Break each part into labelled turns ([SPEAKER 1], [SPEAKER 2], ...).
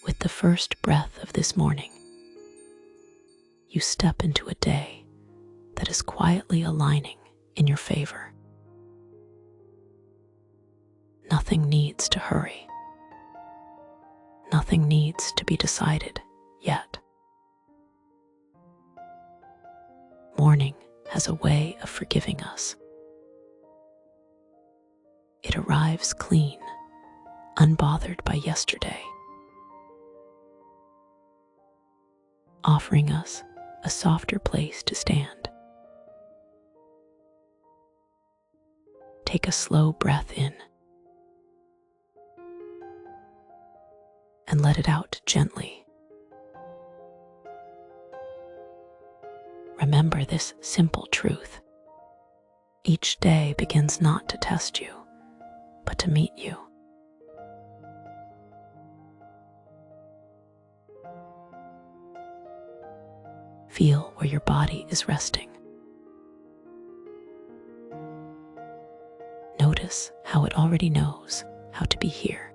[SPEAKER 1] With the first breath of this morning, you step into a day that is quietly aligning in your favor. Nothing needs to hurry. Nothing needs to be decided yet. Morning has a way of forgiving us. It arrives clean, unbothered by yesterday, offering us a softer place to stand. Take a slow breath in and let it out gently. Remember this simple truth. Each day begins not to test you, but to meet you. Feel where your body is resting. Notice how it already knows how to be here.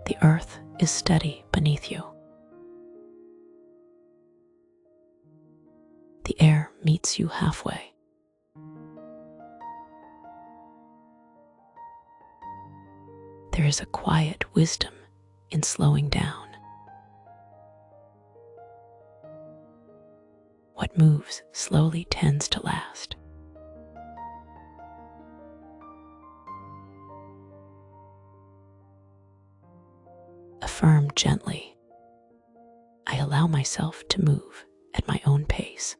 [SPEAKER 1] The earth is steady beneath you. The air meets you halfway. There is a quiet wisdom in slowing down. What moves slowly tends to last. Affirm gently, I allow myself to move at my own pace.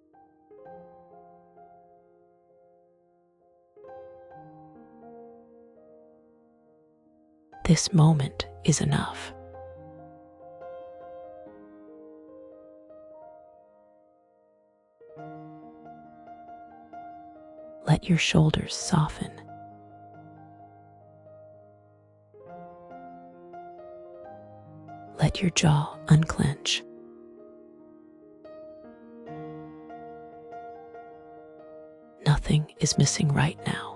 [SPEAKER 1] This moment is enough. Let your shoulders soften. Let your jaw unclench. Nothing is missing right now.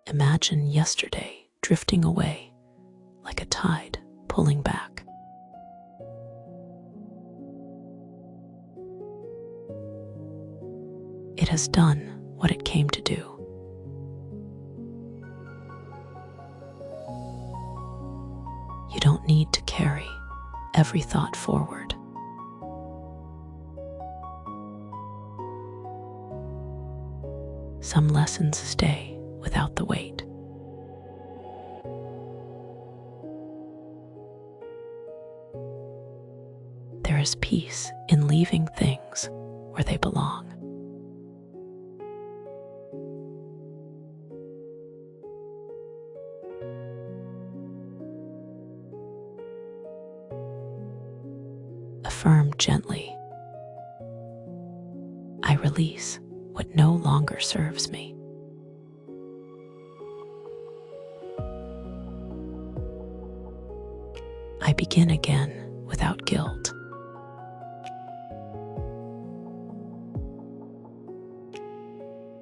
[SPEAKER 1] Imagine yesterday drifting away like a tide pulling back. It has done what it came to do. You don't need to carry every thought forward. Some lessons stay without the weight. There is peace in leaving things where they belong. Affirm gently, I release what no longer serves me. I begin again without guilt.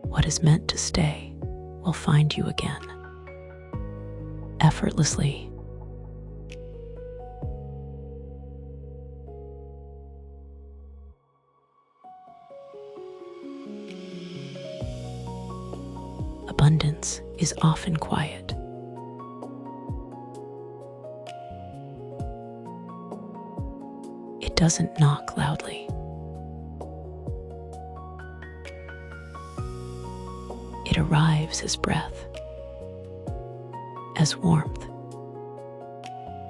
[SPEAKER 1] What is meant to stay will find you again, effortlessly. Abundance is often quiet. It doesn't knock loudly. It arrives as breath, as warmth,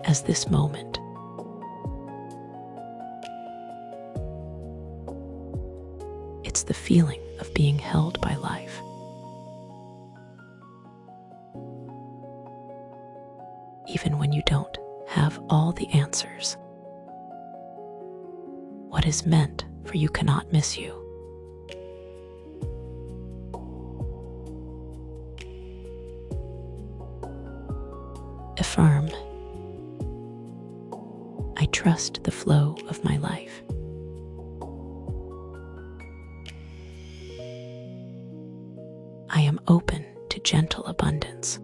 [SPEAKER 1] as this moment. It's the feeling of being held by life. Even when you don't have all the answers. What is meant for you cannot miss you. Affirm, I trust the flow of my life. I am open to gentle abundance.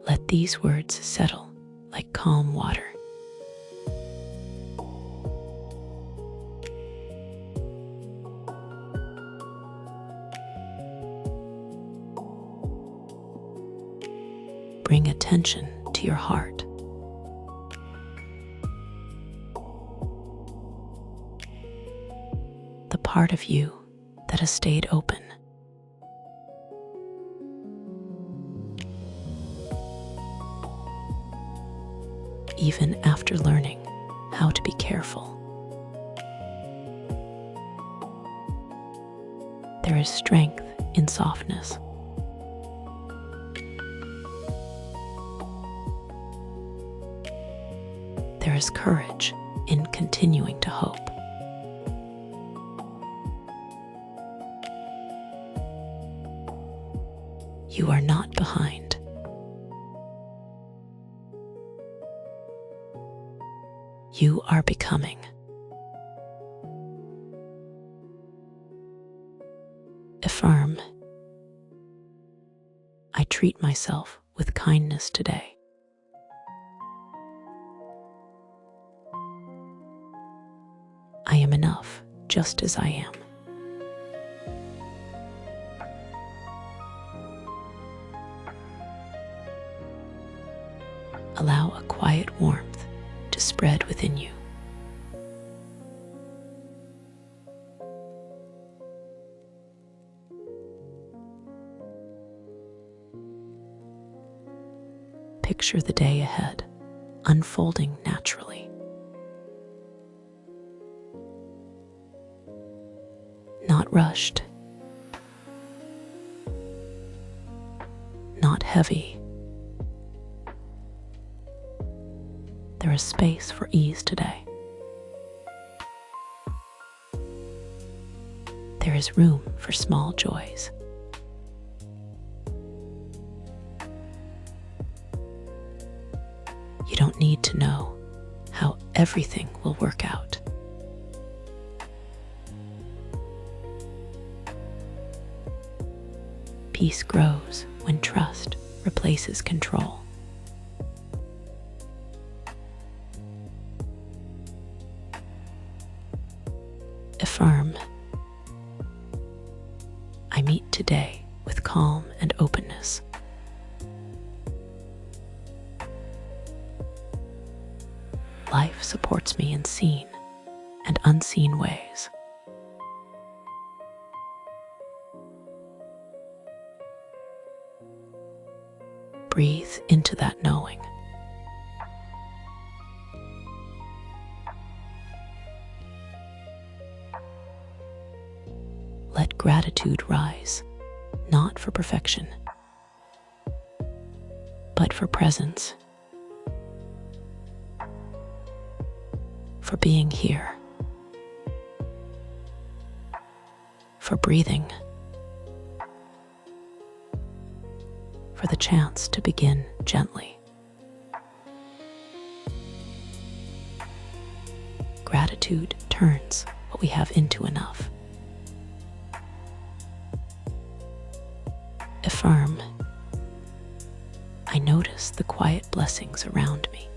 [SPEAKER 1] Let these words settle like calm water. Bring attention to your heart. The part of you that has stayed open. Even after learning how to be careful. There is strength in softness. There is courage in continuing to hope. You are not behind. You are becoming. Affirm. I treat myself with kindness today. I am enough just as I am. Allow a quiet warmth to spread within you. Picture the day ahead, unfolding naturally. Not rushed, not heavy. There is space for ease today. There is room for small joys. You don't need to know how everything will work out. Peace grows when trust replaces control. Affirm. I meet today with calm and openness. Life supports me in seen and unseen ways. Breathe into that knowing. Let gratitude rise, not for perfection, but for presence, for being here, for breathing, for the chance to begin gently. Gratitude turns what we have into enough. Affirm. I notice the quiet blessings around me.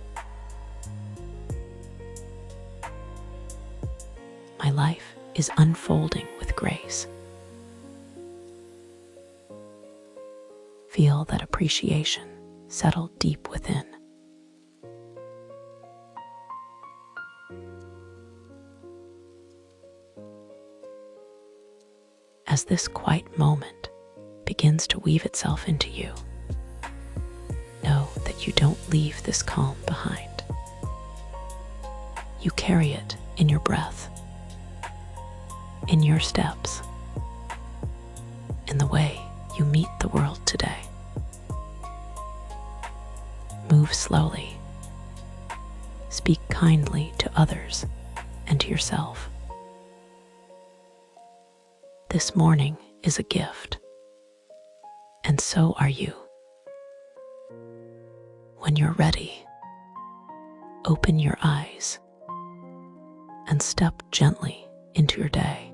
[SPEAKER 1] My life is unfolding with grace. Feel that appreciation settle deep within. As this quiet moment begins to weave itself into you, know that you don't leave this calm behind. You carry it in your breath, in your steps, in the way you meet the world today. Move slowly. Speak kindly to others and to yourself. This morning is a gift, and so are you. When you're ready, open your eyes and step gently into your day.